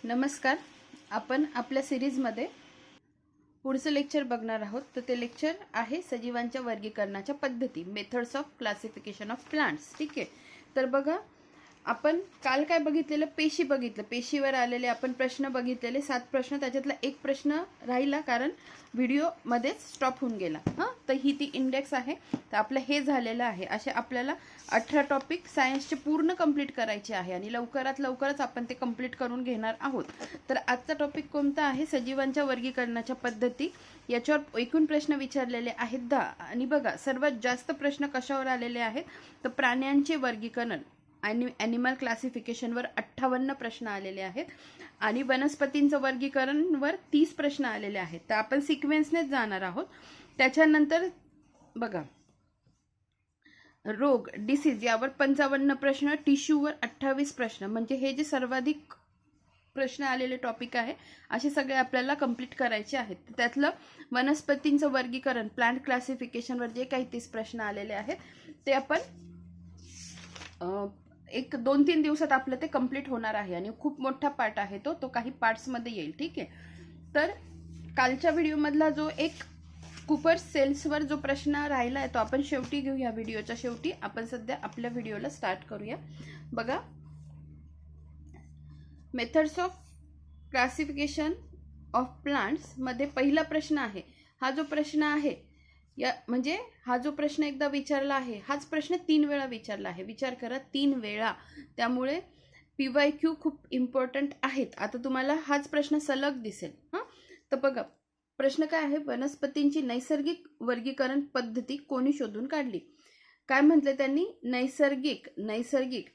नमस्कार. आपण आपल्या सिरीजमध्ये पुढचं लेक्चर बघणार आहोत. तर ते लेक्चर आहे सजीवांच्या वर्गीकरणाच्या पद्धती, methods of classification of plants. ठीक आहे. तर बघा, आपण काल काय बघितलेलं, पेशी बघितलं. पेशीवर आलेले आपण प्रश्न बघितलेले 7 प्रश्न. त्याच्यातला एक प्रश्न राहिला कारण व्हिडिओ मध्येच स्टॉप होऊन गेला. तर ही ती इंडेक्स आहे. तर आपलं हे झालेलं आहे. असे आपल्याला 18 टॉपिक सायन्सचे पूर्ण कंप्लीट करायचे आहे आणि लवकरच आपण ते कंप्लीट करून घेणार आहोत. तर आजचा टॉपिक कोणता आहे? सजीवांच्या वर्गीकरणाच्या पद्धती. याच्यावर एकूण प्रश्न विचारलेले आहेत 10. आणि बघा, सर्वात जास्त प्रश्न कशावर आलेले आहेत? तर प्राण्यांचे वर्गीकरण आणि ॲनिमल क्लासिफिकेशनवर 58 प्रश्न आलेले आहेत आणि वनस्पतींचं वर्गीकरणवर 30 प्रश्न आलेले आहेत. तर आपण सिक्वेन्सनेच जाणार आहोत. त्याच्यानंतर बघा, रोग, डिसीज यावर 55 प्रश्न, टिश्यूवर 28 प्रश्न. म्हणजे हे जे सर्वाधिक प्रश्न आलेले टॉपिक आहे असे सगळे आपल्याला कंप्लीट करायचे आहेत. त्यातलं वनस्पतींचं वर्गीकरण, प्लांट क्लासिफिकेशनवर जे काही 30 प्रश्न आलेले आहेत ते आपण एक 2-3 दिवसात आपलं ते कंप्लीट होणार आहे आणि खूप मोठा पार्ट आहे तो काही पार्ट्समध्ये येईल. ठीक आहे. तर कालच्या व्हिडिओमधला जो एक कुपर सेल्सवर जो प्रश्न राहिला आहे तो आपण शेवटी घेऊया. व्हिडिओच्या शेवटी आपण सध्या आपल्या व्हिडिओला स्टार्ट करूया. बघा, methods of classification of plants मध्ये पहिला प्रश्न आहे. हा जो प्रश्न आहे म्हणजे हा जो प्रश्न एकदा विचारला आहे, हाच प्रश्न 3 वेळा विचारला आहे. विचार करा, 3 वेळा. त्यामुळे PYQ खूप इम्पॉर्टंट आहेत. आता तुम्हाला हाच प्रश्न सलग दिसेल. तर बघा, प्रश्न काय आहे? वनस्पतींची नैसर्गिक वर्गीकरण पद्धती कोणी शोधून काढली? काय म्हटले त्यांनी? नैसर्गिक.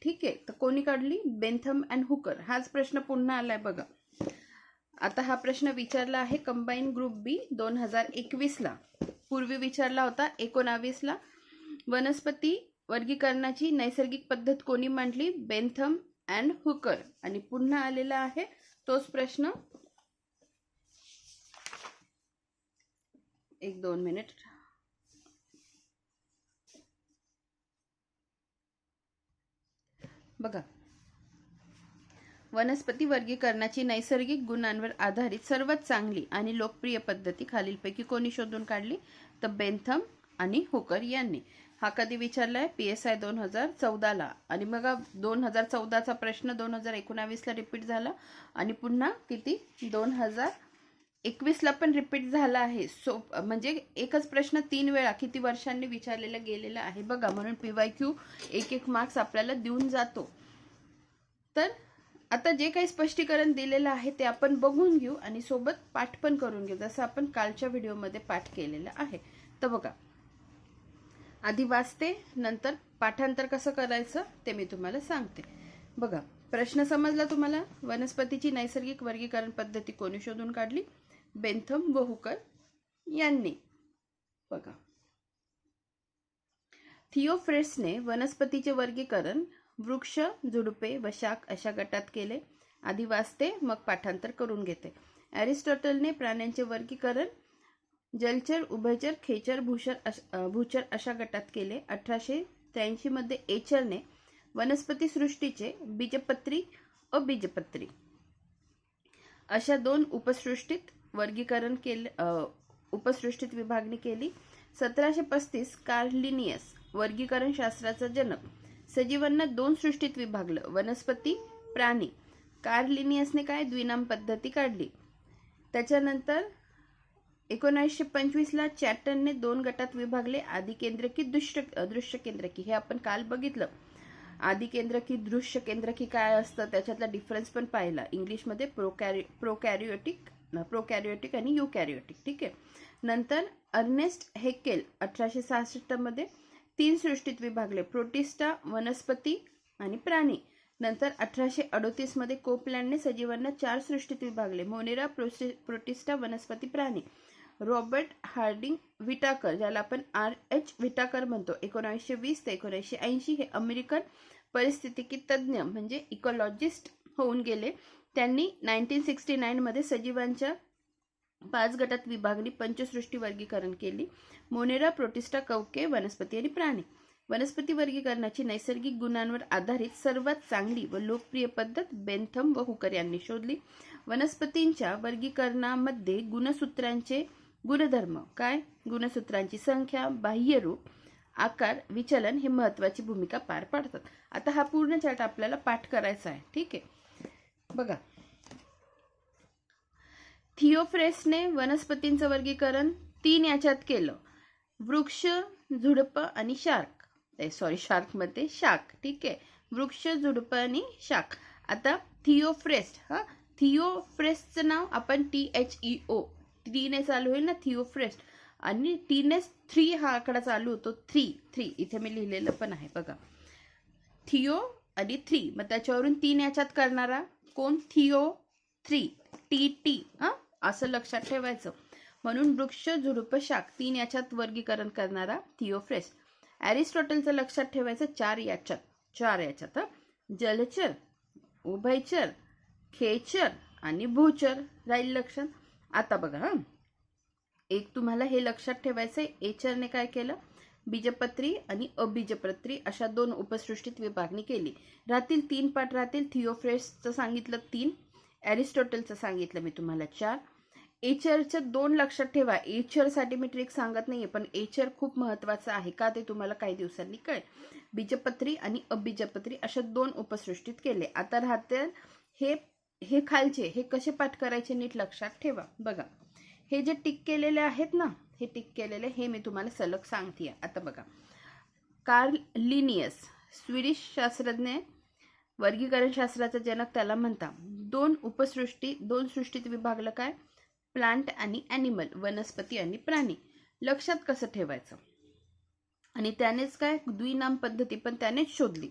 ठीक आहे. तर कोणी काढली? Bentham and Hooker. हाच प्रश्न पुन्हा आलाय बघा. आता हा प्रश्न विचारला आहे कंबाईन ग्रुप बी 2021ला. पूर्वी विचारला होता 19ला. वनस्पती वर्गीकरणाची नैसर्गिक पद्धत कोणी मांडली? Bentham and Hooker. आणि पुन्हा आलेला आहे तोच प्रश्न. 1-2 मिनिट. बघा, वनस्पती वर्गीकरणाची नैसर्गिक गुणांवर आधारित सर्वात चांगली आणि लोकप्रिय पद्धती खालीलपैकी कोणी शोधून काढली? तर बेंथम आणि हुकर यांनी. हा कधी विचारलाय? PSI 2014ला. आणि मग 2014चा प्रश्न 2019ला रिपीट झाला आणि पुन्हा किती 2021ला पण रिपीट झाला आहे. म्हणजे एकच प्रश्न 3 वेळा किती वर्षांनी विचारलेला गेलेला आहे बघा. म्हणून PYQ 1-1 मार्क्स आपल्याला देऊन जातो. तर आता जे काही स्पष्टीकरण दिलेलं आहे ते आपण बघून घेऊ आणि सोबत पाठ पण करून घेऊ, जसं आपण कालच्या व्हिडिओमध्ये पाठ केलेलं आहे. तर बघा, आधी वाचते, नंतर पाठांतर कसं करायचं ते मी तुम्हाला सांगते. बघा, प्रश्न समजला तुम्हाला? वनस्पतीची नैसर्गिक वर्गीकरण पद्धती कोणी शोधून काढली? बेंथम व हुकर यांनी. बघा, थिओफ्रेस्टने वनस्पतीचे वर्गीकरण वृक्ष, झुडुपे व शाख अशा गटात केले. आधी वाचते, मग पाठांतर करून घेते. अरिस्टॉटलने प्राण्यांचे वर्गीकरण जलचर, उभयचर, खेचर, भूचर अशा गटात केले. 1883 मध्ये एचरने वनस्पती सृष्टीचे बीजपत्री, अबीजपत्री अशा 2 उपसृष्टीत वर्गीकरण केले. उपसृष्टीत विभागणी केली. 1735 कार्ल लिनियस, वर्गीकरण शास्त्राचा जनक, सजीवांना 2 सृष्टीत विभागलं, वनस्पती, प्राणी. कार्ल लिनियसने काय? द्विनाम पद्धती काढली. त्याच्यानंतर 1925ला चॅटनने 2 गटात विभागले, आदि केंद्रकी, दृश्य केंद्रकी. हे आपण काल बघितलं. आदि केंद्रकी, दृश्य केंद्रकी काय असतं त्याच्यातला डिफरन्स पण पाहिला. इंग्लिशमध्ये प्रोकॅरियोटिक आणि युकॅरियोटिक. ठीक आहे. नंतर अर्नेस्ट हेकेल 1866 मध्ये 3 सृष्टीत विभागले, प्रोटिस्टा, वनस्पती आणि प्राणी. नंतर 1838 मध्ये कोपलँडने सजीवांना 4 सृष्टीत विभागले, मोनेरा, प्रोटिस्टा, वनस्पती, प्राणी. रॉबर्ट हार्डिंग व्हिटाकर, ज्याला आपण RH व्हिटाकर म्हणतो, 1920 ते 1980 हे अमेरिकन परिस्थितिकी तज्ज्ञ म्हणजे इकॉलॉजिस्ट होऊन गेले. त्यांनी 1969 मध्ये सजीवांच्या 5 गटात विभागणी, पंचसृष्टी वर्गीकरण केली. मोनेरा, प्रोटिस्टा, कवके, वनस्पती आणि प्राणी. वनस्पती वर्गीकरणाची नैसर्गिक गुणांवर आधारित सर्वात चांगली व लोकप्रिय पद्धत बेंथम व हुकर यांनी शोधली. वनस्पतींच्या वर्गीकरणामध्ये गुणसूत्रांचे गुणधर्म काय, गुणसूत्रांची संख्या, बाह्यरूप, आकार, विचलन हे महत्त्वाची भूमिका पार पाडतात. आता हा पूर्ण चार्ट आपल्याला पाठ करायचा आहे. ठीक आहे, बघा. थिओफ्रेसने वनस्पतींचं वर्गीकरण 3 याच्यात केलं: वृक्ष, झुडप आणि शार्क. ठीक आहे, वृक्ष, झुडप आणि शाख. आता थिओफ्रेसचं नाव आपण THEO 3 ने चालू होईल ना, थिओफ्रेस. आणि 3 हा आकडा चालू होतो. 3 इथे मी लिहिलेलं पण आहे बघा, थिओ आणि 3. मग त्याच्यावरून 3 याच्यात करणारा कोण, थिओ 3 TT. असं लक्षात ठेवायचं. म्हणून वृक्ष, झुडुप, शाख 3 याच्यात वर्गीकरण करणारा थिओफ्रेस. एरिस्टॉटलचं लक्षात ठेवायचं 4 याच्यात. जलचर, उभयचर, खेचर आणि भूचर राहील लक्षात. आता बघा, एक तुम्हाला हे लक्षात ठेवायचंय, एचरने काय केलं, बीजपत्री आणि अबीजपत्री अशा 2 उपसृष्टीत विभागणी केली. राहतील 3 पाठ राहतील. थिओफ्रेसचं सांगितलं 3, एरिस्टॉटलचं सांगितलं मी तुम्हाला 4. एचरचं 2 लक्षात ठेवा. एचरसाठी मी ट्रिक सांगत नाहीये, पण एचर खूप महत्वाचं आहे का ते तुम्हाला काही दिवसांनी कळेल. बीजपत्री आणि अबीजपत्री अशा 2 उपसृष्टीत केले. आता राहते हे खालचे, हे कसे पाठ करायचे नीट लक्षात ठेवा. बघा, हे जे टिक केलेले आहेत ना, हे टिक केलेले हे मी तुम्हाला सलग सांगते. आता बघा, कार्ल लिनियस, स्वीडिश शास्त्रज्ञ, वर्गीकरण शास्त्राचा जनक त्याला म्हणता. 2 सृष्टीत विभागलं काय, प्लांट आणि ॲनिमल, वनस्पती आणि प्राणी. लक्षात कसं ठेवायचं. आणि त्यानेच काय, द्विनाम पद्धती पण त्यानेच शोधली.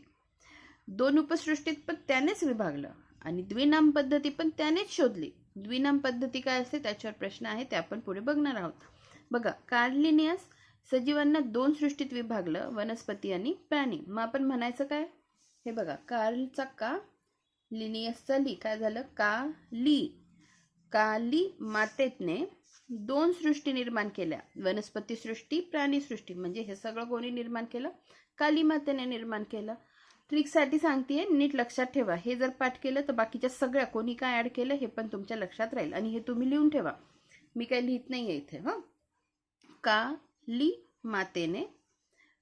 2 उपसृष्टीत पण त्यानेच विभागलं आणि द्विनाम पद्धती पण त्यानेच शोधली. द्विनाम पद्धती काय असते त्याच्यावर प्रश्न आहे, ते आपण पुढे बघणार आहोत. बघा, कार्ल लिनियस सजीवांना 2 सृष्टीत विभागलं, वनस्पती आणि प्राणी. मग आपण म्हणायचं काय, हे बघा, कार्लचा का, लिनियसचा ली, काय झालं, काली मातेने 2 सृष्टी निर्माण केल्या, वनस्पती सृष्टी, प्राणी सृष्टी. म्हणजे हे सगळं कोणी निर्माण केलं, काली मातेने निर्माण केलं. ट्रिकसाठी सांगतेय, नीट लक्षात ठेवा. हे जर पाठ केलं तर बाकीच्या सगळ्या कोणी काय ऍड केलं हे पण तुमच्या लक्षात राहील. आणि हे तुम्ही लिहून ठेवा, मी काही लिहित नाहीये इथे. काली मातेने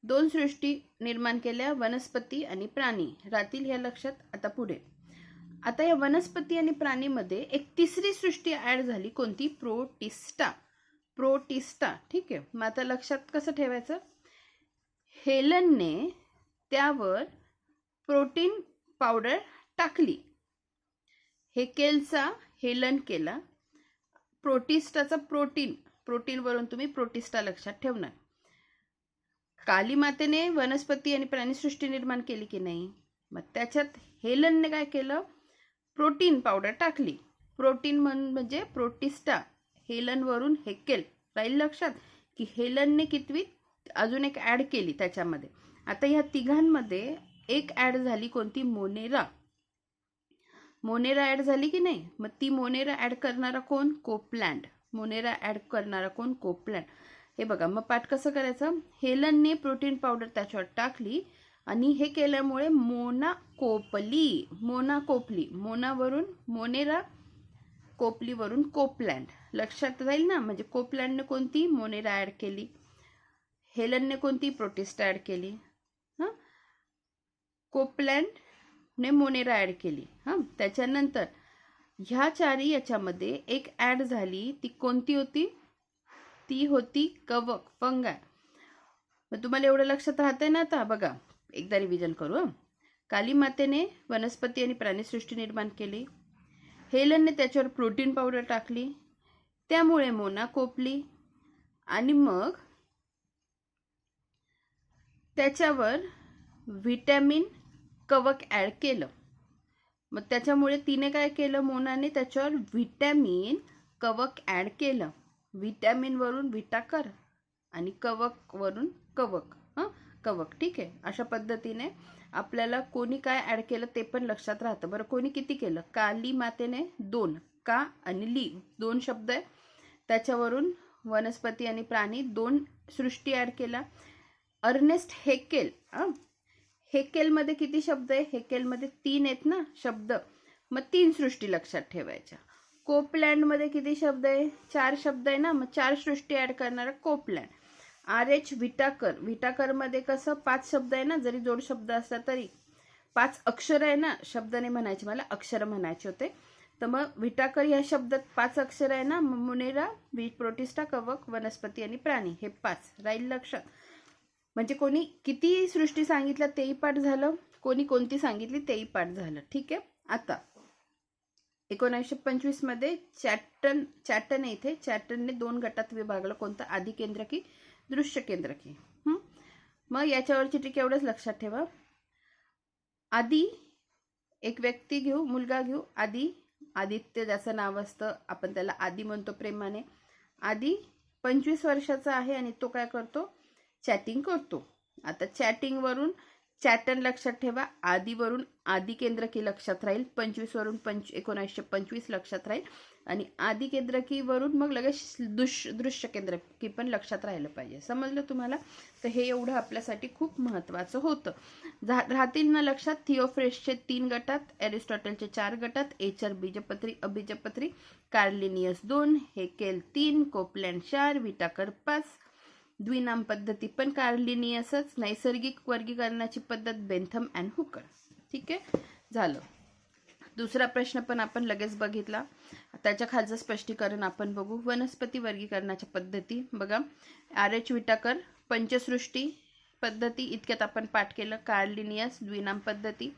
2 सृष्टी निर्माण केल्या, वनस्पती आणि प्राणी राहतील ह्या लक्षात. आता पुढे, आता या वनस्पती आणि प्राणीमध्ये एक 3री सृष्टी ऍड झाली, कोणती, प्रोटिस्टा. ठीक आहे, मग आता लक्षात कसं ठेवायचं, हेलनने त्यावर प्रोटीन पावडर टाकली. हेकेलचा हेलन केला. प्रोटिस्टाचा प्रोटीन वरून तुम्ही प्रोटिस्टा लक्षात ठेवणार. काली मातेने वनस्पती आणि प्राणीसृष्टी निर्माण केली की नाही, मग त्याच्यात हेलनने काय केलं, प्रोटीन पावडर टाकली. प्रोटीन म्हणजे प्रोटिस्टा, हेलन वरून हेकेल राहील लक्षात. की हेलनने कितवी अजून एक ऍड केली त्याच्यामध्ये. आता ह्या तिघांमध्ये एक ऍड झाली, कोणती, मोनेरा ऍड झाली की नाही. मग ती मोनेरा ऍड करणारा कोण, कोपलँड. हे बघा, मग पाठ कसं करायचं, हेलनने प्रोटीन पावडर त्याच्यावर टाकली आणि हे केल्यामुळे मोनावरून मोनेरा, कोपलीवरून कोपलँड लक्षात राहील ना. म्हणजे कोपलँडने कोणती, मोनेरा ऍड केली, हेलनने कोणती, प्रोटिस्टा ऍड केली, कोपलँडने मोनेरा ऍड केली. त्याच्यानंतर ह्या 4 याच्यामध्ये एक ऍड झाली, ती कोणती होती, ती होती कवक, फंगाय. मग तुम्हाला एवढं लक्षात राहतंय ना. आता बघा, एकदा रिव्हिजन करू. काली मातेने वनस्पती आणि प्राणीसृष्टी निर्माण केली, हेलनने त्याच्यावर प्रोटीन पावडर टाकली, त्यामुळे मोना कोपली, आणि मग त्याच्यावर व्हिटॅमिन कवक ऍड केलं. मग त्याच्यामुळे तिने काय केलं, मोनाने त्याच्यावर व्हिटॅमिन कवक ऍड केलं. व्हिटॅमिन वरून व्हिटाकर आणि कवक वरून कवक. ठीक आहे, अशा पद्धतीने आपल्याला कोणी काय ऍड केलं ते पण लक्षात राहतं. बरं, कोणी किती केलं, काली मातेने 2, का आणि ली 2 शब्द आहे, त्याच्यावरून वनस्पती आणि प्राणी 2 सृष्टी ऍड केला. Ernest Haeckel. हेकेलमध्ये किती शब्द आहे? हेकेलमध्ये 3 आहेत ना शब्द, मग 3 सृष्टी लक्षात ठेवायच्या. कोपलँडमध्ये किती शब्द आहे? 4 शब्द आहे ना, मग 4 सृष्टी ऍड करणारा कोपलँड. RH Whittaker. विटाकरमध्ये कसं 5 शब्द आहे ना, जरी जोड शब्द असला तरी 5 अक्षर आहे ना, शब्द नाही म्हणायचे मला, अक्षर म्हणायचे होते. तर मग विटाकर या शब्दात 5 अक्षर आहे ना, मुनेरा, प्रोटिस्टा, कवक, वनस्पती आणि प्राणी, हे 5 राहील लक्षात. म्हणजे कोणी किती सृष्टी सांगितल्या तेही पाठ झालं, कोणी कोणती सांगितली तेही पाठ झालं. ठीक आहे. आता 1925 मध्ये चॅटन इथे चॅटनने 2 गटात विभागलं. कोणतं? आदी केंद्रकी, दृश्य केंद्रकी. मग याच्यावरची ट्रिक एवढंच लक्षात ठेवा. आदी एक व्यक्ती घेऊ, मुलगा घेऊ. आदित्य ज्याचं नाव असतं, आपण त्याला आदी म्हणतो प्रेमाने. आदी 25 वर्षाचा आहे आणि तो काय करतो? चॅटिंग करतो. आता चॅटिंग वरून चॅटन लक्षात ठेवा, आदीवरून आदी केंद्रकी लक्षात राहील, 25 वरून 1925 लक्षात राहील, आणि आदी केंद्रकीवरून मग लगेच दृश्य केंद्रकी पण लक्षात राहिलं पाहिजे. समजलं तुम्हाला? तर हे एवढं आपल्यासाठी खूप महत्त्वाचं होतं. राहतील ना लक्षात? थिओफ्रेसचे 3 गटात, एरिस्टॉटलचे 4 गटात, एचर बीजपत्री अबीजपत्री, कार्लिनियस 2, हेकेल 3, कोपलँड 4, विटाकर 5. द्विनाम पद्धती पण कार्लिनियसच. नैसर्गिक वर्गीकरणाची पद्धत बेंथम अँड हुकर. ठीक आहे, झालं. दुसरा प्रश्न पण आपण लगेच बघितला, त्याच्या खालचं स्पष्टीकरण आपण बघू. वनस्पती वर्गीकरणाच्या पद्धती बघा. RH विटाकर पंचसृष्टी पद्धती इतक्यात आपण पाठ केलं. कार्लिनियस द्विनाम पद्धती,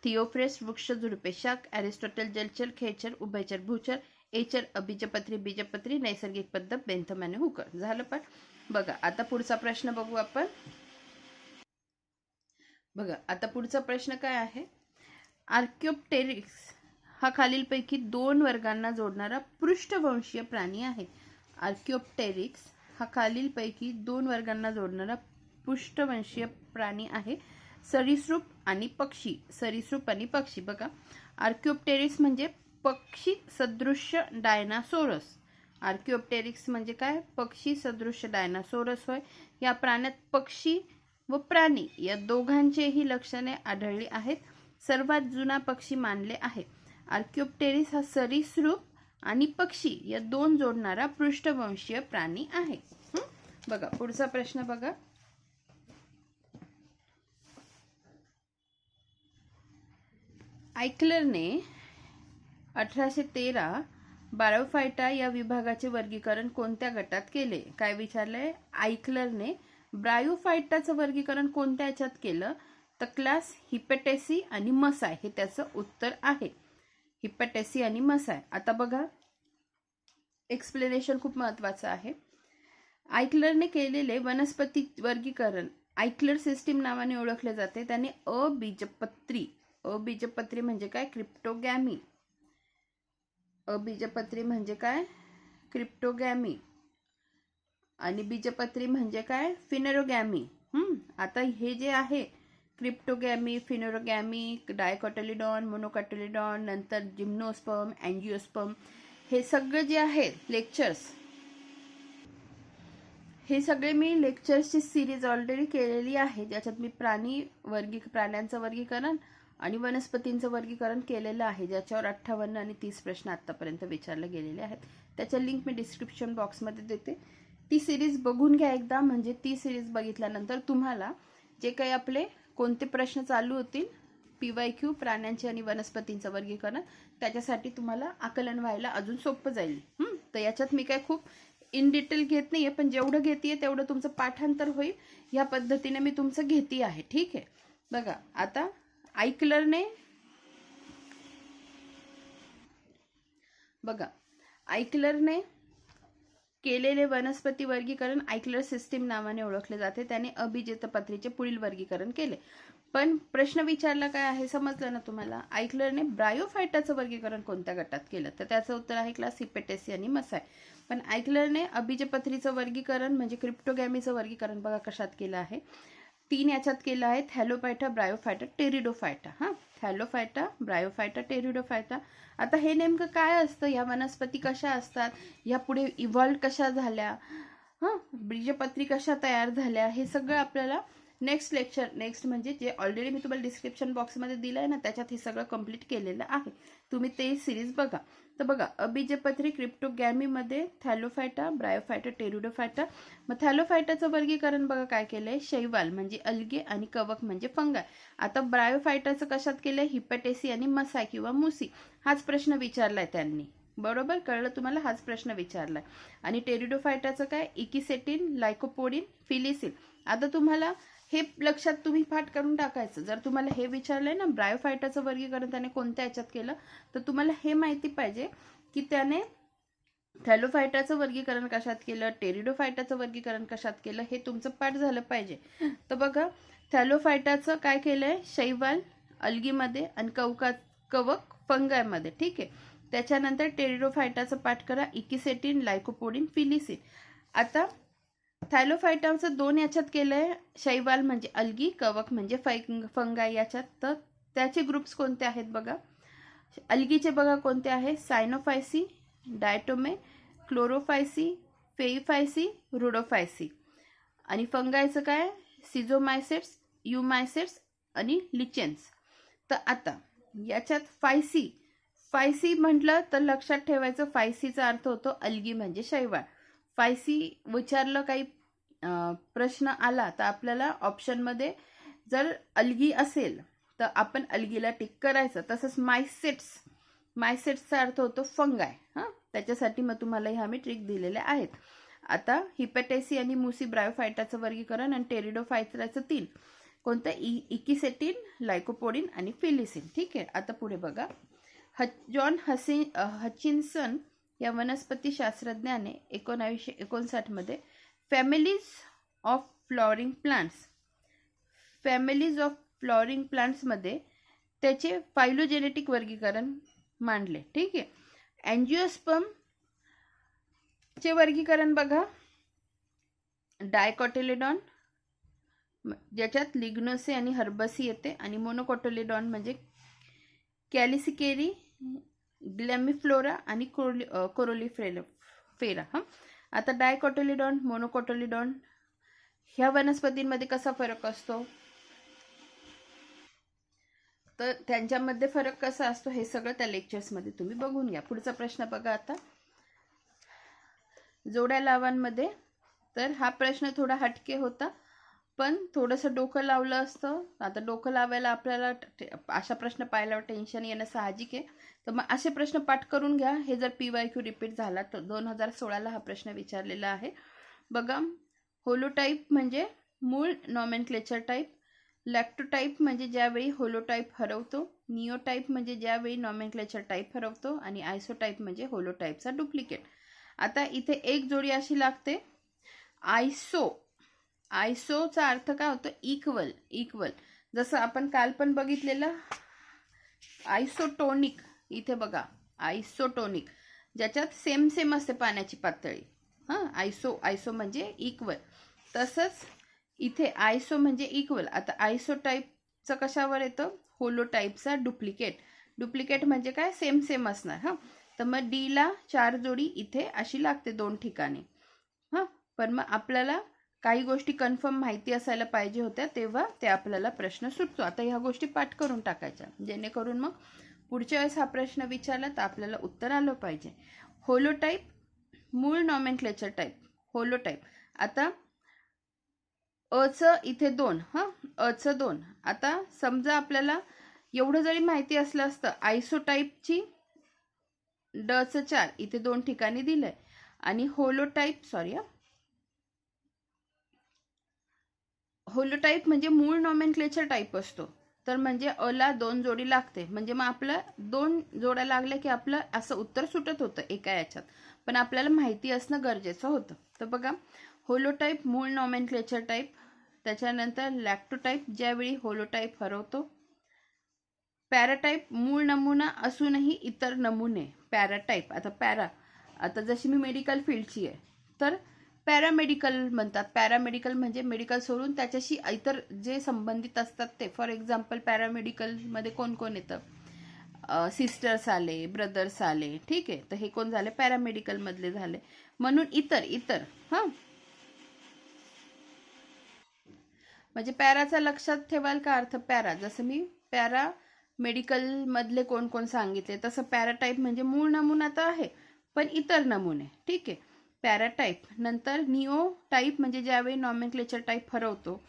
थिओफ्रेस वृक्ष झुडपे शाख, एरिस्टॉटल जलचर खेचर उभयचर भूचर, एचर अबीजपत्री बीजपत्री, नैसर्गिक पद्धत बेंथम आणि हुकर. झालं पण. बघा आता पुढचा प्रश्न बघू आपण. बघा आता पुढचा प्रश्न काय आहे? आर्किओप्टेरिक्स हा खालीलपैकी 2 वर्गांना जोडणारा पृष्ठवंशीय प्राणी आहे. आर्किओप्टेरिक्स हा खालीलपैकी 2 वर्गांना जोडणारा पृष्ठवंशीय प्राणी आहे. सरीसृप आणि पक्षी. सरीसृप आणि पक्षी. बघा आर्किओप्टेरिक्स म्हणजे पक्षी सदृश्य डायनासोरस. आर्किओप्टेरिक्स म्हणजे काय? पक्षी सदृश्य डायनासोरस होय. या प्राण्यात पक्षी व प्राणी या दोघांचेही लक्षणे आढळली आहेत. सर्वात जुना पक्षी मानले आहे. आर्किओप्टेरिक्स हा सरीसृप आणि पक्षी या 2 जोडणारा पृष्ठवंशीय प्राणी आहे. बघा पुढचा प्रश्न बघा. आयक्लरने 1813 ब्रायोफायटा या विभागाचे वर्गीकरण कोणत्या गटात केले? काय विचारलंय? आयक्लरने ब्रायोफायटाचं वर्गीकरण कोणत्या याच्यात केलं? तर क्लास हिपेटेसी आणि मसाय हे त्याचं उत्तर आहे. हिपेटेसी आणि मसाय. आता बघा एक्सप्लेनेशन खूप महत्वाचं आहे. आयक्लरने केलेले वनस्पती वर्गीकरण आयक्लर सिस्टीम नावाने ओळखले जाते. त्याने अबीजपत्री म्हणजे काय? क्रिप्टोगॅमी. अबीजपत्री म्हणजे काय? क्रिप्टोगॅमी. आणि बीजपत्री म्हणजे काय? फिनेरोगॅमी. आता हे जे आहे क्रिप्टोगॅमी, फिनेरोगॅमी, डायकॉटिलिडॉन, मोनोकॉटिलिडॉन, नंतर जिम्नोस्पर्म, अँजिओस्पर्म, हे सगळे जे आहे लेक्चर्स, हे सगळे मी लेक्चर्सची सिरीज ऑलरेडी केलेली आहे, ज्याच्यात मी प्राण्यांचं वर्गीकरण आणि वनस्पतींचं वर्गीकरण केलेलं आहे, ज्याच्यावर 58 आणि 30 प्रश्न आतापर्यंत विचारले गेलेले आहेत. त्याच्या लिंक मी डिस्क्रिप्शन बॉक्समध्ये देते. ती सिरीज बघून घ्या एकदा. म्हणजे ती सिरीज बघितल्यानंतर तुम्हाला जे काही आपले कोणते प्रश्न चालू होतील PYQ प्राण्यांचे आणि वनस्पतींचं वर्गीकरण, त्याच्यासाठी तुम्हाला आकलन व्हायला अजून सोपं जाईल. तर याच्यात मी काय खूप इन डिटेल घेत नाहीये, पण जेवढं घेतेय तेवढं तुमचं पाठांतर होईल या पद्धतीने मी तुमचं घेते आहे. ठीक आहे. बघा आता आयक्लरने केलेले वनस्पती वर्गीकरण आयक्लर सिस्टीम नावाने ओळखले जाते. त्याने अबीजपत्रीचे पुढील वर्गीकरण केले. पण प्रश्न विचारला काय आहे समजलं ना तुम्हाला? आयक्लरने ब्रायोफायटाचं वर्गीकरण कोणत्या गटात केलं? तर त्याचं उत्तर आहे क्लास हिपेटेसी आणि मसाय. पण आयक्लरने अबीजपत्रीचं वर्गीकरण म्हणजे क्रिप्टोगॅमीचं वर्गीकरण बघा कशात केलं आहे? 3 याच्यात केलं आहे. Thallophyta, Bryophyta, Pteridophyta. Thallophyta, Bryophyta, Pteridophyta. आता हे नेमकं काय असतं? या वनस्पती कशा असतात? या पुढे इव्हॉल्व कशा झाल्या? हां, बीजपत्री कशा तयार झाल्या हे सगळं आपल्याला नेक्स्ट म्हणजे जे ऑलरेडी मी तुम्हाला डिस्क्रिप्शन बॉक्समध्ये दिलं आहे ना, त्याच्यात हे सगळं कंप्लीट केलेलं आहे. तुम्ही ते सिरीज बघा. तर बघा, अबीजपत्री क्रिप्टोगॅमीमध्ये थॅलोफायटा, ब्रायोफायटा, टेरिडोफायटा. मग थॅलोफायटाचं वर्गीकरण बघा काय केलंय, शैवाल म्हणजे अल्गे आणि कवक म्हणजे फंगाय. आता ब्रायोफायटाचं कशात केलंय, हिपॅटेसी आणि मसाय किंवा मुसी. हाच प्रश्न विचारलाय त्यांनी. बरोबर कळलं तुम्हाला, हाच प्रश्न विचारलाय. आणि टेरिडोफायटाचं काय, इकिसेटिन, लायकोपोडिन, फिलिसिन. आता तुम्हाला हे लक्षात तुम्ही पाठ करून टाकायचं. जर तुम्हाला हे विचारलंय ना, ब्रायोफायटाचं वर्गीकरण त्याने कोणत्या याच्यात केलं, तर तुम्हाला हे माहिती पाहिजे की त्याने थॅलोफायटाचं वर्गीकरण कशात केलं, टेरिडोफायटाचं वर्गीकरण कशात केलं, हे तुमचं पाठ झालं पाहिजे. तर बघा, थॅलोफायटाचं काय केलंय, शैवाल अल्गीमध्ये आणि कवक फंगायमध्ये. ठीक आहे. त्याच्यानंतर टेरिडोफायटाचं पाठ करा, इकिसेटिन, लायकोपोडिन, फिलिसिन. आता थॅलोफायटाचं 2 याच्यात केलंय, शैवाल म्हणजे अल्गी, कवक म्हणजे फंगाई याच्यात. तर त्याचे ग्रुप्स कोणते आहेत बघा, अल्गीचे बघा कोणते आहेत, सायनोफायसी, डायटोमे, क्लोरोफायसी, फेईफायसी, रुडोफायसी. आणि फंगायचं काय, सिझोमायसेट्स, युमायसेट्स आणि लिचेन्स. तर आता याच्यात फायसी म्हटलं तर लक्षात ठेवायचं, फायसीचा अर्थ होतो अल्गी म्हणजे शैवाल. फायसी विचारलं, काही प्रश्न आला तर आपल्याला ऑप्शनमध्ये जर अल्गी असेल तर आपण अल्गीला टिक करायचं. तसंच मायसेट्सचा अर्थ होतो फंगाय. हां, त्याच्यासाठी मग तुम्हाला ह्या मी ट्रिक दिलेल्या आहेत. आता हिपॅटेसी आणि मुसी ब्रायोफायटाचं वर्गीकरण आणि टेरिडोफायटाचं 3 कोणतं, इकिसेटिन, लायकोपोडिन आणि फिलिसिन. ठीक आहे. आता पुढे बघा, जॉन हचिन्सन या वनस्पती शास्त्रज्ञाने 1959 मध्ये फॅमिलीज ऑफ फ्लॉवरिंग प्लांट्समध्ये त्याचे फायलोजेनेटिक वर्गीकरण मांडले. ठीक आहे. अँजिओस्पर्म चे वर्गीकरण बघा, डायकॉटिलेडॉन ज्याच्यात लिग्नोसे आणि हर्बसी येते, आणि मोनोकॉटिलेडॉन म्हणजे कॅलिसिकेरी, ग्लॅमिफ्लोरा आणि कोरोलिफेरा. हा, आता डायकॉटिलेडॉन, मोनोकॉटिलेडॉन ह्या वनस्पतींमध्ये कसा फरक असतो, तर त्यांच्यामध्ये फरक कसा असतो हे सगळं त्या लेक्चर्समध्ये तुम्ही बघून घ्या. पुढचा प्रश्न बघा आता, जोड्या लावांमध्ये. तर हा प्रश्न थोडा हटके होता, पण थोडंसं डोकं लावलं असतं. आता डोकं लावायला आपल्याला अशा प्रश्न पाहिल्यावर टेन्शन येणं साहजिक आहे. तर मग असे प्रश्न पाठ करून घ्या. हे जर PYQ रिपीट झाला तर 2016ला हा प्रश्न विचारलेला आहे. बघा, होलोटाईप म्हणजे मूळ नॉमेनक्लेचर टाईप, लॅक्टोटाईप म्हणजे ज्यावेळी होलोटाईप हरवतो, निओटाईप म्हणजे ज्यावेळी नॉमेनक्लेचर टाईप हरवतो, आणि आयसोटाईप म्हणजे होलोटाईपचा डुप्लिकेट. आता इथे एक जोडी अशी लागते, आयसोचा अर्थ काय होतो, इक्वल. जसं आपण काल पण बघितलेलं आयसोटोनिक. इथे बघा, आयसोटोनिक ज्याच्यात सेम असते पाण्याची पातळी. हां, आयसो म्हणजे इक्वल. तसंच इथे आयसो म्हणजे इक्वल. आता आयसोटाईपचं कशावर येतं, होलोटाईपचा डुप्लिकेट म्हणजे काय, सेम असणार. हां, तर मग डीला 4 जोडी इथे अशी लागते 2 ठिकाणी. हां, पण मग आपल्याला काही गोष्टी कन्फर्म माहिती असायला पाहिजे होत्या, तेव्हा ते आपल्याला प्रश्न सुटतो. आता ह्या गोष्टी पाठ करून टाकायच्या, जेणेकरून मग पुढच्या वेळेस हा प्रश्न विचारला तर आपल्याला उत्तर आलं पाहिजे. होलोटाईप, मूळ नॉमेनक्लेचर टाईप, होलोटाईप. आता अचं इथे 2, हां, अचं 2. आता समजा आपल्याला एवढं जरी माहिती असलं असतं, आयसोटाईपची डचं 4 इथे 2 ठिकाणी दिलंय, आणि होलोटाईप म्हणजे मूळ नॉमेनक्लेचर टाईप असतो. तर म्हणजे अला 2 जोडी लागते, म्हणजे मग आपलं 2 जोड्या लागल्या की आपलं असं उत्तर सुटत होतं एका याच्यात. पण आपल्याला माहिती असणं गरजेचं होतं. तर बघा, होलोटाईप मूळ नॉमेनक्लेचर टाईप, त्याच्यानंतर लॅक्टोटाईप ज्यावेळी होलोटाईप हरवतो, पॅराटाईप मूळ नमुना असूनही इतर नमुने, पॅराटाईप. आता जशी मी मेडिकल फील्डची आहे तर पॅरामेडिकल म्हणतात. पॅरामेडिकल म्हणजे मेडिकल सोडून त्याच्याशी इतर जे संबंधित असतात ते. फॉर एक्झाम्पल, पॅरामेडिकलमध्ये कोण येतं, सिस्टर्स आले, ब्रदर्स आले. ठीक आहे. तर हे कोण झाले, पॅरामेडिकलमधले झाले. म्हणून इतर हां, म्हणजे पॅराचा लक्षात ठेवाल का अर्थ? पॅरा, जसं मी पॅरा मेडिकल मधले कोण कोण सांगितले तसं पॅराटाईप म्हणजे मूळ नमुना तर आहे पण इतर नमुने, ठीक आहे. पॅराटाईप. नंतर निओ टाईप म्हणजे ज्यावेळी नॉमेनक्लेचर टाईप हरवतो.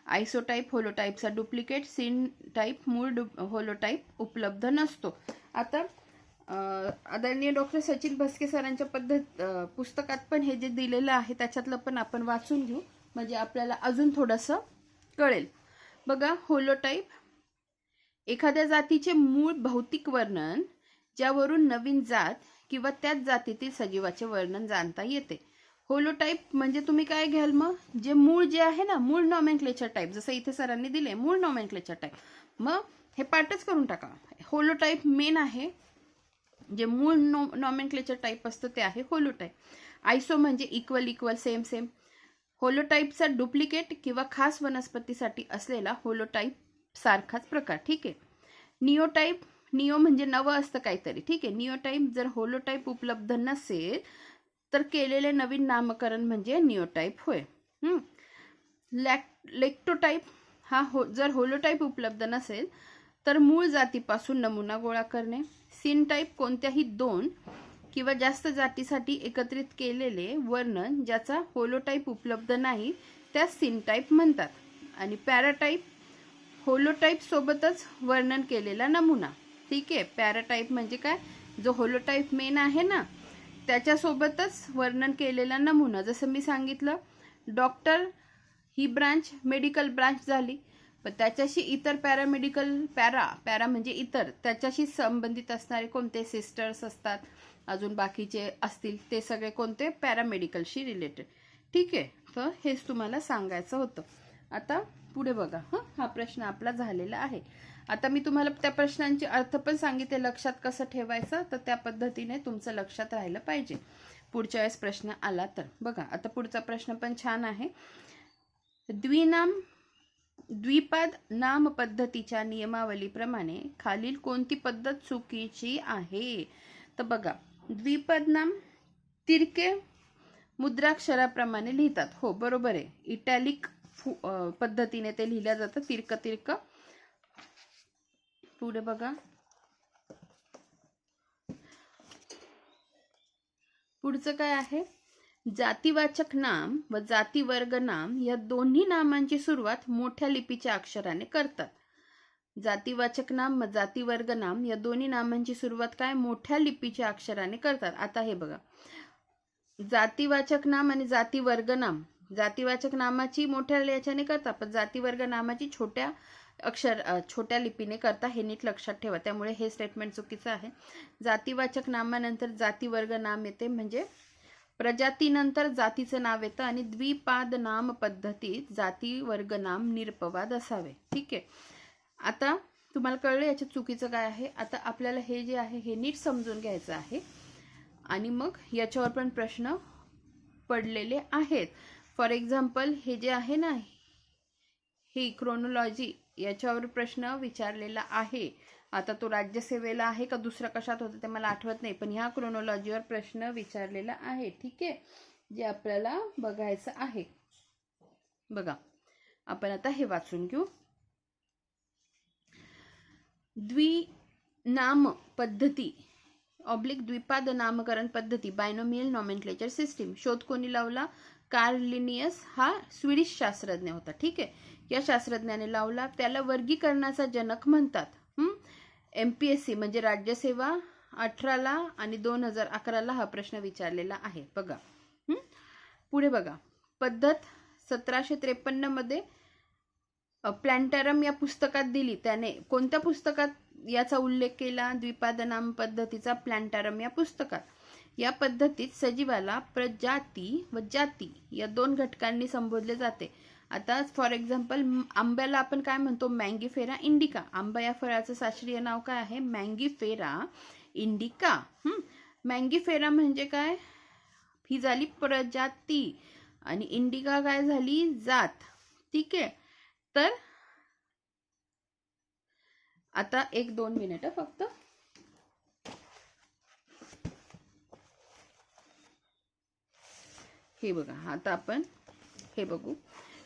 आयसोटाईप होलोटाईपचा डुप्लिकेट. सिन टाईप मूळ होलोटाईप उपलब्ध नसतो. आता आदरणीय डॉक्टर सचिन भस्के सरांच्या पुस्तकात पण हे जे दिलेलं आहे त्याच्यातलं पण आपण वाचून घेऊ म्हणजे आपल्याला अजून थोडंसं कळेल. बघा, होलोटाईप एखाद्या जातीचे मूळ भौतिक वर्णन ज्यावरून नवीन जात किंवा त्याच जातीतील सजीवाचे वर्णन जाणता येते. होलोटाईप म्हणजे तुम्ही काय घ्याल मग? जे मूळ जे आहे ना, मूळ नॉमेनक्लेचर टाईप, जसं इथे सरांनी दिले मूळ नॉमेनक्लेचर टाईप, मग हे पाठच करून टाका. होलोटाईप मेन आहे, जे मूळ नॉमेनक्लेचर टाईप असतं ते आहे होलोटाईप. आयसो म्हणजे इक्वल इक्वल सेम सेम. होलोटाईपचा डुप्लिकेट किंवा खास वनस्पतीसाठी असलेला होलोटाईप सारखाच प्रकार, ठीक आहे. निओटाईप, निओ म्हणजे नवं असतं काहीतरी, ठीक आहे. निओटाईप जर होलोटाईप उपलब्ध नसेल तर केलेले नवीन नामकरण म्हणजे निओटाईप होय. लेक्टोटाईप हा जर होलोटाईप उपलब्ध नसेल तर मूळ जातीपासून नमुना गोळा करणे. सिन टाईप कोणत्याही 2 किंवा जास्त जातीसाठी एकत्रित केलेले वर्णन ज्याचा होलोटाईप उपलब्ध नाही त्यास सिन टाईप म्हणतात. आणि पॅराटाईप होलोटाईप सोबतच वर्णन केलेला नमुना, ठीक आहे. पॅराटाईप म्हणजे काय? जो होलोटाईप मेन आहे ना त्याच्यासोबतच वर्णन केलेला नमुना. जसं मी सांगितलं, डॉक्टर ही ब्रांच मेडिकल ब्रांच झाली, पण त्याच्याशी इतर पॅरामेडिकल, पॅरा म्हणजे इतर, त्याच्याशी संबंधित असणारे कोणते सिस्टर्स असतात, अजून बाकीचे असतील ते सगळे कोणते पॅरामेडिकलशी रिलेटेड, ठीक आहे. तर हेच तुम्हाला सांगायचं होतं. आता पुढे बघा. हा प्रश्न आपला झालेला आहे. आता मी तुम्हाला त्या प्रश्नांचे अर्थ पण सांगितले, लक्षात कसं ठेवायचं, तर त्या पद्धतीने तुमचं लक्षात राहिलं पाहिजे पुढच्या वेळेस प्रश्न आला तर. बघा, आता पुढचा प्रश्न पण छान आहे. द्विपद नाम पद्धतीच्या नियमावलीप्रमाणे खालील कोणती पद्धत चुकीची आहे? तर बघा, द्विपद नाम तिरके मुद्राक्षराप्रमाणे लिहितात. हो, बरोबर आहे. इटॅलिक पद्धतीने ते लिहिलं जातं, तिरक तिरक. पुढे बघा, पुढचं काय आहे? जातीवाचक नाम व जातीवर्ग नाम या दोन्ही नामांची सुरुवात मोठ्या लिपीच्या अक्षराने करतात. जातीवाचक नाम व जातीवर्ग नाम या दोन्ही नामांची सुरुवात काय? मोठ्या लिपीच्या अक्षराने करतात. आता हे बघा, जातीवाचक नाम आणि जातीवर्ग नाम, जातीवाचक नामाची मोठ्या याच्याने करतात पण जातीवर्ग नामाची छोट्या लिपीने करता, हे नीट लक्षात ठेवा. त्यामुळे हे स्टेटमेंट चुकीचं आहे. जातीवाचक नामानंतर जातीवर्ग नाम येते, म्हणजे प्रजातीनंतर जातीचं नाव येतं आणि द्विपाद नाम पद्धतीत जाती वर्ग नाम निरपवाद असावे, ठीक आहे. आता तुम्हाला कळलं याच्यात चुकीचं काय आहे. आता आपल्याला हे जे आहे हे नीट समजून घ्यायचं आहे आणि मग याच्यावर पण प्रश्न पडलेले आहेत. फॉर एक्झाम्पल, हे जे आहे ना, ही क्रोनोलॉजी, याच्यावर प्रश्न विचारलेला आहे. आता तो राज्यसेवेला आहे का दुसरा कशात होतं ते मला आठवत नाही, पण ह्या क्रोनोलॉजीवर प्रश्न विचारलेला आहे, ठीक आहे, जे आपल्याला बघायचं आहे. बघा, आपण आता हे वाचून घेऊ. द्विनाम पद्धती द्विपाद नामकरण पद्धती, बायनोमियल नॉमेनक्लेचर सिस्टीम, शोध कोणी लावला? कार्ल लिनियस हा स्वीडिश शास्त्रज्ञ होता, ठीक आहे. या शास्त्रज्ञाने लावला. त्याला वर्गीकरणाचा जनक म्हणतात. MPSC म्हणजे राज्यसेवा 18ला आणि 2011ला हा प्रश्न विचारलेला आहे. बघा, पुढे बघा, पद्धत 1753 मध्ये प्लॅन्टरम या पुस्तकात दिली. त्याने कोणत्या पुस्तकात याचा उल्लेख केला? द्विपादनाम पद्धतीचा प्लॅन्टरम या पुस्तकात. या पद्धतीत सजीवाला प्रजाती व जाती या 2 घटकांनी संबोधले जाते. आता फॉर एक्झाम्पल, आंब्याला आपण काय म्हणतो? मँगीफेरा इंडिका. आंबा या फळाचं शास्त्रीय नाव काय आहे? मँगीफेरा इंडिका. मँगीफेरा म्हणजे काय? ही झाली प्रजाती आणि इंडिका काय झाली? जात, ठीक आहे. तर आता 1-2 मिनिटं फक्त. हे बघा, आता आपण हे बघू.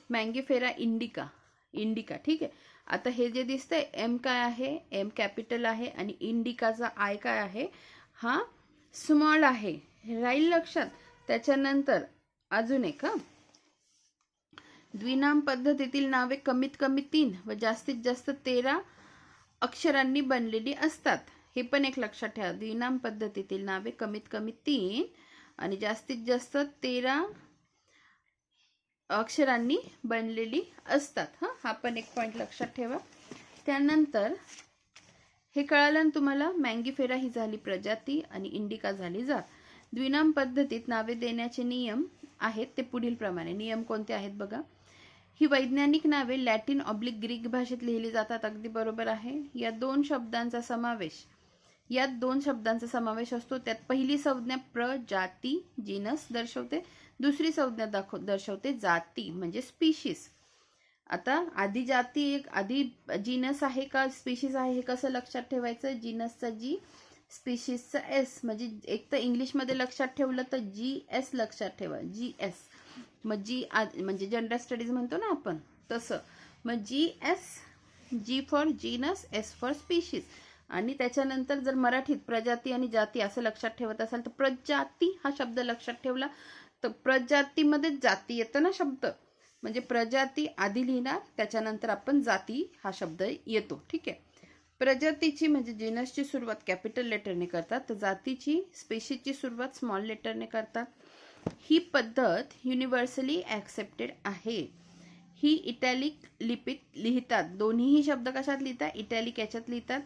मँगीफेरा इंडिका इंडिका, ठीक आहे. आता हे जे दिसतंय एम काय आहे, एम कॅपिटल आहे आणि इंडिकाचा आय काय आहे, हा स्मॉल आहे. राहील लक्षात. त्याच्यानंतर अजून एक, द्विनाम पद्धतीतील नावे कमीत कमी 3 व जास्तीत जास्त 13 अक्षरांनी बनलेली असतात. हे पण एक लक्षात ठेवा. द्विनाम पद्धतीतील नावे कमीत कमी 3 आणि जास्तीत जास्त 13 अक्षरांनी बनलेली असतात. हा पण एक पॉइंट लक्षात ठेवा. त्यानंतर हे कळालं ना तुम्हाला, मँगीफेरा ही झाली प्रजाती आणि इंडिका झाली जात. द्विनाम पद्धतीत नावे देण्याचे नियम आहेत ते पुढील प्रमाणे. नियम कोणते आहेत बघा. ही वैज्ञानिक नावे लॅटिन ऑब्लिक ग्रीक भाषेत लिहिली जातात. अगदी बरोबर आहे. यात दोन शब्दांचा समावेश असतो. त्यात पहिली संज्ञा प्रजाती जीनस दर्शवते, दुसरी संज्ञा दर्शवते जाती म्हणजे स्पीशीज. आता आधी जाती आधी जीनस आहे का स्पीशीज आहे हे कसं लक्षात ठेवायचं. जीनसचा जी, स्पीशीजचा एस. म्हणजे एक तर इंग्लिशमध्ये लक्षात ठेवलं तर GS लक्षात ठेवा, GS. मग जी म्हणजे जनरल स्टडीज म्हणतो ना आपण तसं. मग GS, G for genus, S for species. आणि त्याच्यानंतर जर मराठीत प्रजाती आणि जाती असं लक्षात ठेवत असाल तर प्रजाती हा शब्द लक्षात ठेवला तर प्रजातीमध्ये जाती येतं ना शब्द, म्हणजे प्रजाती आधी लिहिणार त्याच्यानंतर आपण जाती हा शब्द येतो, ठीक आहे. प्रजातीची म्हणजे जीनसची सुरुवात कॅपिटल लेटरने करतात, तर जातीची स्पेशीजची सुरुवात स्मॉल लेटरने करतात. ही पद्धत युनिव्हर्सली ॲक्सेप्टेड आहे. ही इटॅलिक लिपीत लिहितात. दोन्हीही शब्द कशात लिहितात, इटॅलिक याच्यात लिहितात.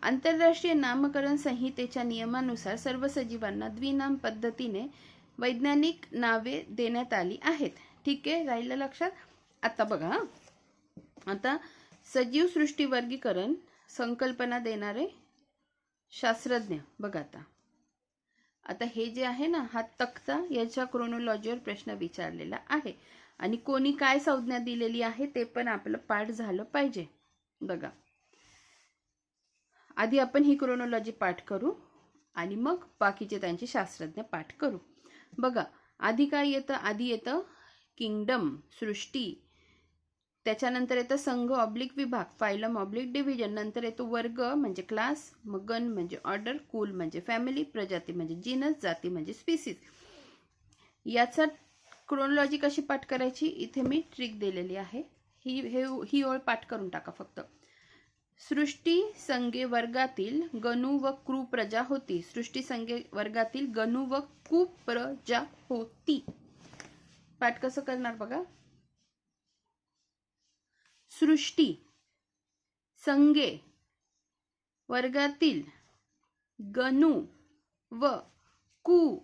आंतरराष्ट्रीय नामकरण संहितेच्या नियमानुसार सर्व सजीवांना द्विनाम पद्धतीने वैज्ञानिक नावे देण्यात आली आहेत. ठीक आहे, राहिलं लक्षात. आता बघा, आता सजीव सृष्टी वर्गीकरण संकल्पना देणारे शास्त्रज्ञ बघा. आता हे जे आहे ना हा तक्ता, याच्या क्रोनोलॉजीवर प्रश्न विचारलेला आहे आणि कोणी काय संज्ञा दिलेली आहे ते पण आपलं पाठ झालं पाहिजे. बघा, आधी आपण ही क्रोनोलॉजी पाठ करू आणि मग बाकीचे त्यांचे शास्त्रज्ञ पाठ करू. बघा, आधी काय येतं, आधी येतं किंगडम सृष्टी, त्याच्यानंतर येतं संघ ऑब्लिक विभाग फायलम ऑब्लिक डिव्हिजन, नंतर येतो वर्ग म्हणजे क्लास, मग गण म्हणजे ऑर्डर, कुल म्हणजे फॅमिली, प्रजाती म्हणजे जीनस, जाती म्हणजे स्पीसीज. याचा क्रोनोलॉजी कशी पाठ करायची इथे मी ट्रिक दिलेली आहे. ही ओळ पाठ करून टाका फक्त. सृष्टी संघे वर्गातील गणू व क्रू प्रजा होती. सृष्टी संघे वर्गातील गणू व क्रू प्रजा होती. पाठ कसं करणार बघा. सृष्टी संघे वर्गातील गणू व कु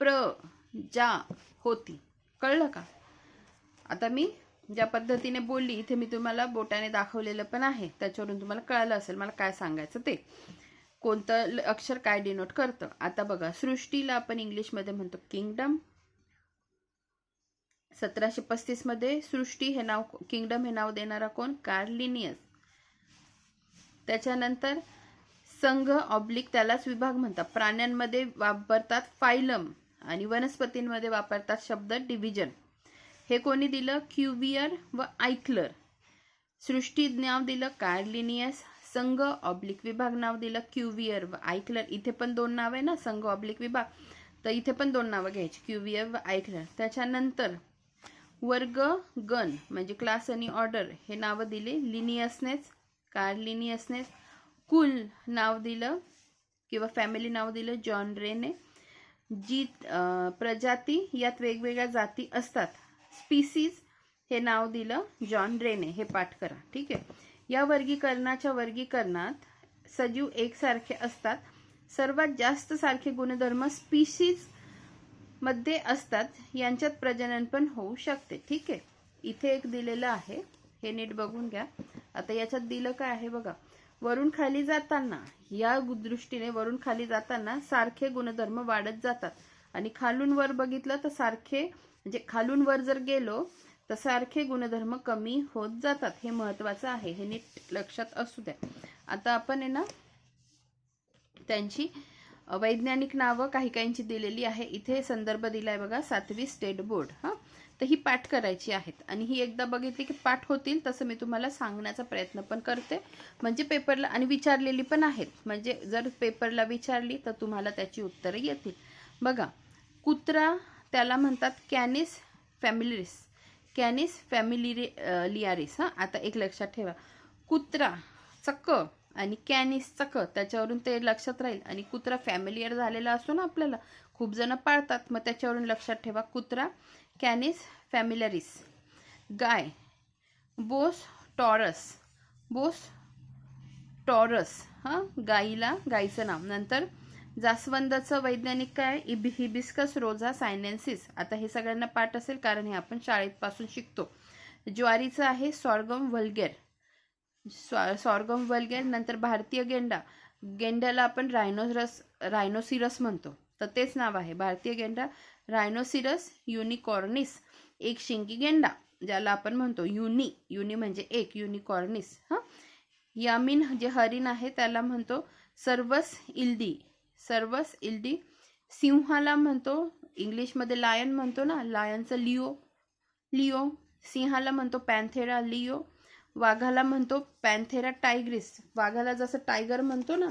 प्रजा होती. कळलं का. आता मी ज्या पद्धतीने बोलली इथे मी तुम्हाला बोटाने दाखवलेलं पण आहे, त्याच्यावरून तुम्हाला कळलं असेल मला काय सांगायचं ते, कोणतं अक्षर काय डिनोट करतं. आता बघा, सृष्टीला आपण इंग्लिशमध्ये म्हणतो किंगडम. 1735 मध्ये सृष्टी हे नाव, किंगडम हे नाव देणारा कोण, कार्ल लिनियस. त्याच्यानंतर संघ ऑब्लिक त्यालाच विभाग म्हणतात. प्राण्यांमध्ये वापरतात फायलम आणि वनस्पतींमध्ये वापरतात शब्द डिव्हिजन. हे कोणी दिलं, क्युव्हियर व आयक्लर. सृष्टी नाव दिलं कार्ल लिनियस, संघ ऑब्लिक विभाग नाव दिलं क्युव्हियर व आयक्लर. इथे पण दोन नाव आहे ना, संघ ऑब्लिक विभाग, तर इथे पण दोन नावं घ्यायची, क्युव्हियर व आयक्लर. त्याच्यानंतर वर्ग गण म्हणजे क्लास आणि ऑर्डर हे नावं दिले लिनियसनेच, कार्ल लिनियसनेच. कुल नाव दिलं किंवा फॅमिली नाव दिलं जॉन रेने. जी प्रजाती यात वेगवेगळ्या जाती असतात, स्पीसीज हे नाव दिलं जॉन रेने. हे पाठ करा, ठीक आहे. या वर्गीकरणात सजीव एकसारखे असतात. सर्वात जास्त सारखे गुणधर्म स्पीसीज मध्ये असतात, यांच्यात प्रजनन पण होऊ शकते, ठीक आहे. इथे एक दिलेलं आहे, हे नीट बघून घ्या. आता याच्यात दिलं काय आहे बघा, वरून खाली जाताना, या दृष्टीने वरून खाली जाताना सारखे गुणधर्म वाढत जातात आणि खालून वर बघितलं तर सारखे, म्हणजे खालून वर जर गेलो तर सारखे गुणधर्म कमी होत जातात. हे महत्वाचं आहे, हे नीट लक्षात असू द्या. आता आपण आहे ना त्यांची वैज्ञानिक नावं काही काहींची दिलेली आहे. इथे संदर्भ दिलाय बघा, 7वी स्टेट बोर्ड. तर ही पाठ करायची आहेत आणि ही एकदा बघितली की पाठ होतील तसं मी तुम्हाला सांगण्याचा प्रयत्न पण करते, म्हणजे पेपरला आणि विचारलेली पण आहेत, म्हणजे जर पेपरला विचारली तर तुम्हाला त्याची उत्तरं येतील. बघा, कुत्रा त्याला म्हणतात कॅनिस फॅमिलिरिस, कॅनिस फॅमिलियारिस. हां, आता एक लक्षात ठेवा, कुत्रा चक्क आणि कॅनिस चक्क, त्याच्यावरून ते लक्षात राहील. आणि कुत्रा फॅमिलियर झालेला असतो ना, आपल्याला खूप जण पाळतात, मग त्याच्यावरून लक्षात ठेवा कुत्रा कॅनिस फॅमिलियारिस. गाय बोस टॉरस, बोस टॉरस. हां, गाईला गाईचं नाव. नंतर जास्वंदाचं वैज्ञानिक काय? हिबिस्कस रोझा सायनेन्सिस. आता हे सगळ्यांना पाठ असेल कारण हे आपण शाळेपासून शिकतो. ज्वारीचं आहे सॉर्गम वल्गेर, सॉर्गम वल्गेर. नंतर भारतीय गेंडा, गेंड्याला आपण रायनोसिरस म्हणतो, तर तेच नाव आहे भारतीय गेंडा, रायनोसिरस युनिकॉर्निस. एक शिंगी गेंडा ज्याला आपण म्हणतो युनी म्हणजे एक, युनिकॉर्निस. हां, यामीन जे हरिण आहे त्याला म्हणतो सर्वस इल्दी, सर्वस इल्दी. सिंहाला म्हणतो इंग्लिशमध्ये लायन म्हणतो ना, लायनचं लिओ. सिंहाला म्हणतो पॅन्थेरा लिओ. वाघाला म्हणतो पॅन्थेरा टायग्रिस, वाघाला जसं टायगर म्हणतो ना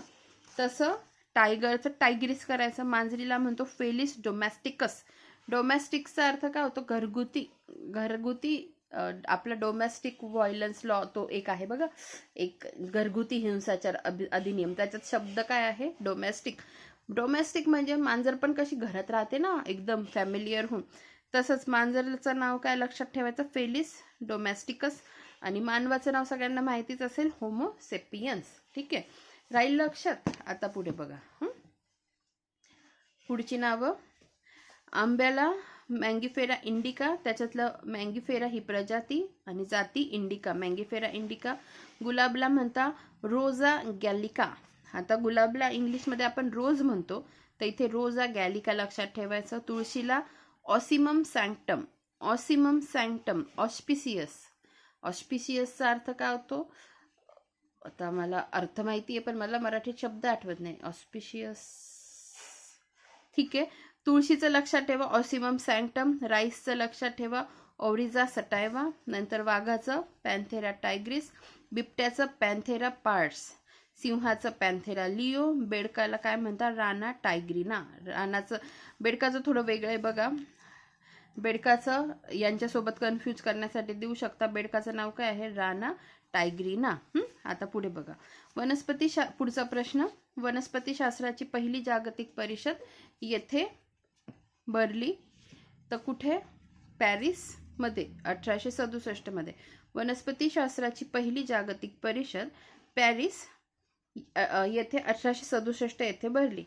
तसं टायगरचं टायग्रिस करायचं. मांजरीला म्हणतो फेलिस डोमॅस्टिकस. डोमॅस्टिकचा अर्थ काय होतो? घरगुती. आपला डोमॅस्टिक व्हायलन्स लॉ तो एक आहे बघा, एक घरगुती हिंसाचार अधिनियम, त्याच्यात शब्द काय आहे? डोमॅस्टिक. डोमॅस्टिक म्हणजे मांजर पण कशी घरात राहते ना एकदम फॅमिलियर होऊन, तसंच मांजरचं नाव काय लक्षात ठेवायचं? फेलिस डोमॅस्टिकस. आणि मानवाचं नाव सगळ्यांना माहितीच असेल, होमो सेपियन्स. ठीक आहे, राहील लक्षात. आता पुढे बघा, पुढची नावं. आंब्याला मँगीफेरा इंडिका, त्याच्यातलं मँगीफेरा ही प्रजाती आणि जाती इंडिका, मँगीफेरा इंडिका. गुलाबला म्हणता रोजा गॅलिका. आता गुलाबला इंग्लिशमध्ये आपण रोज म्हणतो, तर इथे रोजा गॅलिका लक्षात ठेवायचं. तुळशीला ऑसिमम सँक्टम, ऑसिमम सँक्टम. ऑस्पिसियस, ऑस्पिशियसचा अर्थ काय होतो? आता मला अर्थ माहिती आहे पण मला मराठीत शब्द आठवत नाही. ऑस्पिशियस, ठीक आहे. तुळशीचं लक्षात ठेवा ऑसिमम सँक्टम. राईसचं लक्षात ठेवा ओरिजा सटायवा. नंतर वाघाचं पॅन्थेरा टायग्रिस. बिबट्याचं पॅन्थेरा पार्ट्स. सिंहाचं पॅन्थेरा लिओ. बेडकाला काय म्हणतात? राना टायग्रिना. बेडकाचं थोडं वेगळं आहे बघा. बेडकाचं यांच्यासोबत कन्फ्यूज करण्यासाठी देऊ शकता, बेडकाचं नाव काय आहे? राना टायग्रिना. आता पुढे बघा, पुढचा प्रश्न. वनस्पती शास्त्राची पहिली जागतिक परिषद येथे भरली, तर कुठे? पॅरिसमध्ये 1867 मध्ये. वनस्पती शास्त्राची पहिली जागतिक परिषद पॅरिस येथे 1867 येथे भरली.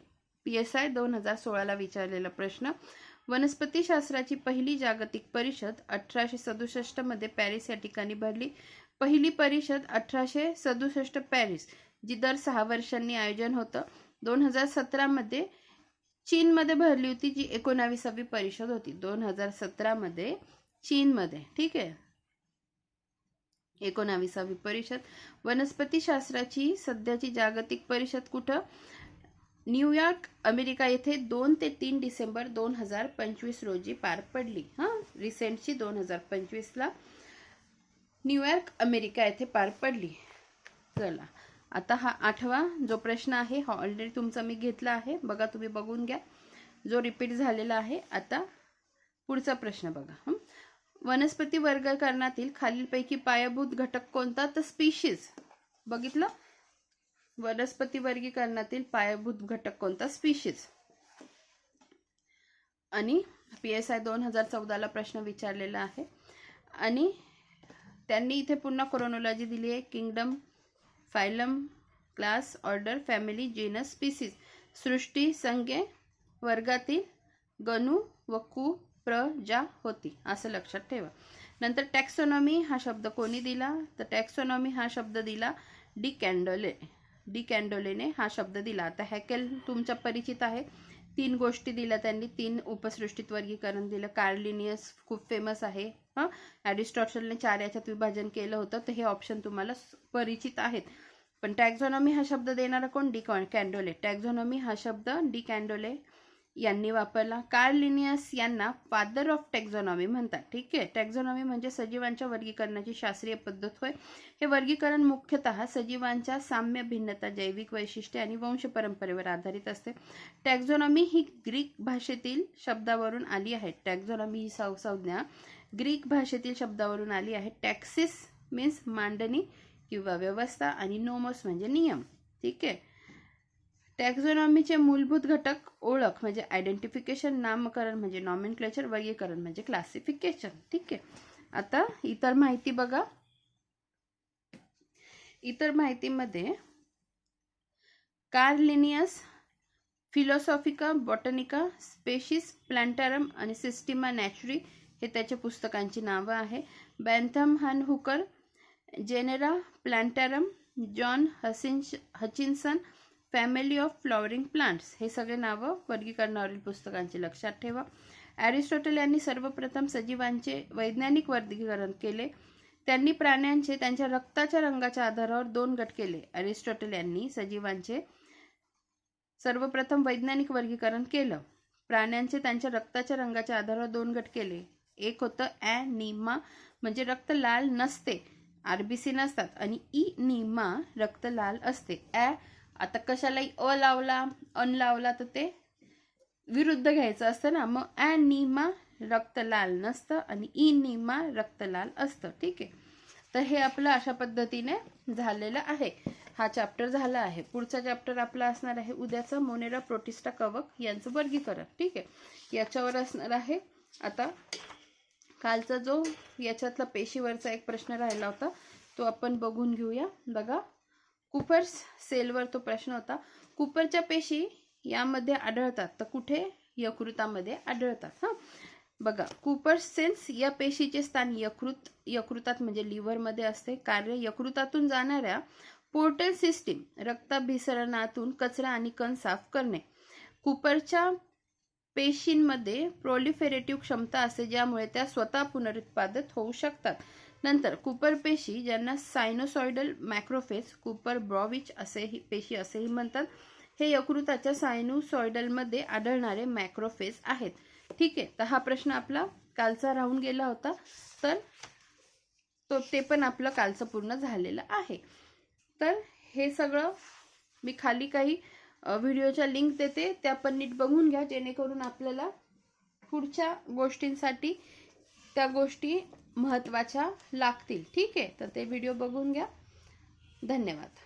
PSI 2016ला विचारलेला प्रश्न. वनस्पती शास्त्राची पहिली जागतिक परिषद 1867 मध्ये पॅरिस या ठिकाणी भरली. पहिली परिषद 1867 पॅरिस, जी दर 6 वर्षांनी आयोजन होतं. 2017 मध्ये चीनमध्ये भरली होती, जी 19वी परिषद होती. 2017 मध्ये चीनमध्ये. ठीक आहे, 19वी परिषद. वनस्पती शास्त्राची सध्याची जागतिक परिषद कुठं? न्यूयॉर्क अमेरिका येथे 2 ते 3 डिसेंबर 2025 रोजी पार पडली. रिसेंटची 2025ला न्यूयॉर्क अमेरिका येथे पार पडली. चला, आता हा 8वा जो प्रश्न आहे हा ऑलरेडी तुमचा मी घेतला आहे, बघा तुम्ही बघून घ्या, जो रिपीट झालेला आहे. आता पुढचा प्रश्न बघा. वनस्पती वर्गीकरणातील खालीलपैकी पायाभूत घटक कोणता? तर स्पीशीज. बघितलं, वनस्पती वर्गीकरणातील पायाभूत घटक कोणता? स्पीशीज. आणि PSI 2014ला प्रश्न विचारलेला आहे. आणि त्यांनी इथे पुन्हा क्रोनॉलॉजी दिली आहे. Kingdom, phylum, class, order, family, genus, species. सृष्टी संज्ञे वर्गातील गणू व प्रजा होती, असं लक्षात ठेवा. नंतर टॅक्सॉनॉमी हा शब्द कोणी दिला? तर टॅक्सॉनॉमी हा शब्द दिला डी कॅन्डोलेने हा शब्द दिला. आता हॅकेल तुमच्या परिचित आहे. 3 गोष्टी दिल्या त्यांनी, 3 उपसृष्टीत वर्गीकरण दिलं. कार्लिनियस खूप फेमस आहे. ॲरिस्टॉटलने 4 याच्यात विभाजन केलं होतं, तर हे ऑप्शन तुम्हाला परिचित आहेत. पण टॅक्झॉनॉमी हा शब्द देणारा कोण? डी कॅन्डोले. टॅक्झॉनॉमी हा शब्द डी कॅन्डोले यांनी वापरला. कार्ल लिनियस यांना फादर ऑफ टॅक्झॉनॉमी म्हणतात. ठीक आहे. टॅक्झॉनॉमी म्हणजे सजीवांच्या वर्गीकरणाची शास्त्रीय पद्धत होय. हे वर्गीकरण मुख्यतः सजीवांच्या साम्य, भिन्नता, जैविक वैशिष्ट्ये आणि वंश परंपरेवर आधारित असते. टॅक्झॉनॉमी ही ग्रीक भाषेतील शब्दावरून आली आहे. टॅक्झॉनॉमी ही संज्ञा ग्रीक भाषेतील शब्दावरून आली आहे. टॅक्सिस मीन्स मांडणी किंवा व्यवस्था आणि नोमोस म्हणजे नियम. ठीक आहे. टॅक्झॉनॉमीचे मूलभूत घटक ओळख म्हणजे आयडेंटिफिकेशन, नामकरण म्हणजे नॉमेनक्लेचर, वर्गीकरण म्हणजे क्लासिफिकेशन. ठीक आहे. आता इतर माहिती बघा. इतर माहितीमध्ये कार्ल लिनियस फिलॉसॉफिका बॉटनिका, स्पेसिस प्लॅन्टारम आणि सिस्टिमा नॅचुरी हे त्याच्या पुस्तकांची नावं आहे. Bentham and Hooker, Genera Plantarum, John Hutchinson, family of flowering plants हे सगळे नावं वर्गीकरणावरील पुस्तकांची लक्षात ठेवा. ॲरिस्टॉटल यांनी सर्वप्रथम सजीवांचे वैज्ञानिक वर्गीकरण केले. त्यांनी प्राण्यांचे त्यांच्या रक्ताच्या रंगाच्या आधारावर 2 गट केले. ॲरिस्टॉटल यांनी सजीवांचे सर्वप्रथम वैज्ञानिक वर्गीकरण केलं. प्राण्यांचे त्यांच्या रक्ताच्या रंगाच्या आधारावर 2 गट केले. एक होतं ॲनिमा म्हणजे रक्त लाल नसते, आरबीसी नसतात, आणि इनिमा रक्त लाल असते. आता कशालाही लावला अन लावला तर ते विरुद्ध घ्यायचं असतं ना. मग ॲनिमा रक्त लाल नसतं आणि इनिमा रक्त लाल असतं. ठीक आहे. तर हे आपलं अशा पद्धतीने झालेलं आहे. हा चॅप्टर झाला आहे. पुढचा चॅप्टर आपला असणार आहे उद्याचा मोनेरा प्रोटिस्टा कवक यांचं वर्गीकरण. ठीक आहे. याच्यावर असणार आहे. आता कालचा जो याच्यातला पेशीवरचा एक प्रश्न राहिला होता तो आपण बघून घेऊया. बघा, कुपर्स सेलवर तो प्रश्न होता. कुपरच्या पेशी यामध्ये आढळतात तर कुठे? यकृतामध्ये आढळतात. बघा, कुपर्स सेल्स या पेशीचे स्थान यकृतात म्हणजे लिव्हरमध्ये असते. कार्य यकृतातून जाणाऱ्या पोर्टल सिस्टीम रक्ताभिसरणातून कचरा आणि कण साफ करणे. कुपरच्या पेशींमध्ये प्रोलिफेरेटिव्ह क्षमता असते ज्यामुळे त्या स्वतः पुनरुत्पादित होऊ शकतात. नंतर कुपर पेशी ज्यांना सायनोसॉइडल मॅक्रोफेज, कुपर ब्रॉविच असेही पेशी असेही म्हणतात, हे यकृताच्या सायनोसॉइडलमध्ये आढळणारे मॅक्रोफेज आहेत. ठीक आहे. तर हा प्रश्न आपला कालचा राहून गेला होता, तर ते पण आपलं कालचं पूर्ण झालेलं आहे. तर हे सगळं मी खाली काही व्हिडिओच्या लिंक देते, त्या पण नीट बघून घ्या जेणेकरून आपल्याला पुढच्या गोष्टींसाठी त्या गोष्टी महत्त्वाच्या लागतील. ठीक आहे. तर ते व्हिडिओ बघून घ्या. धन्यवाद.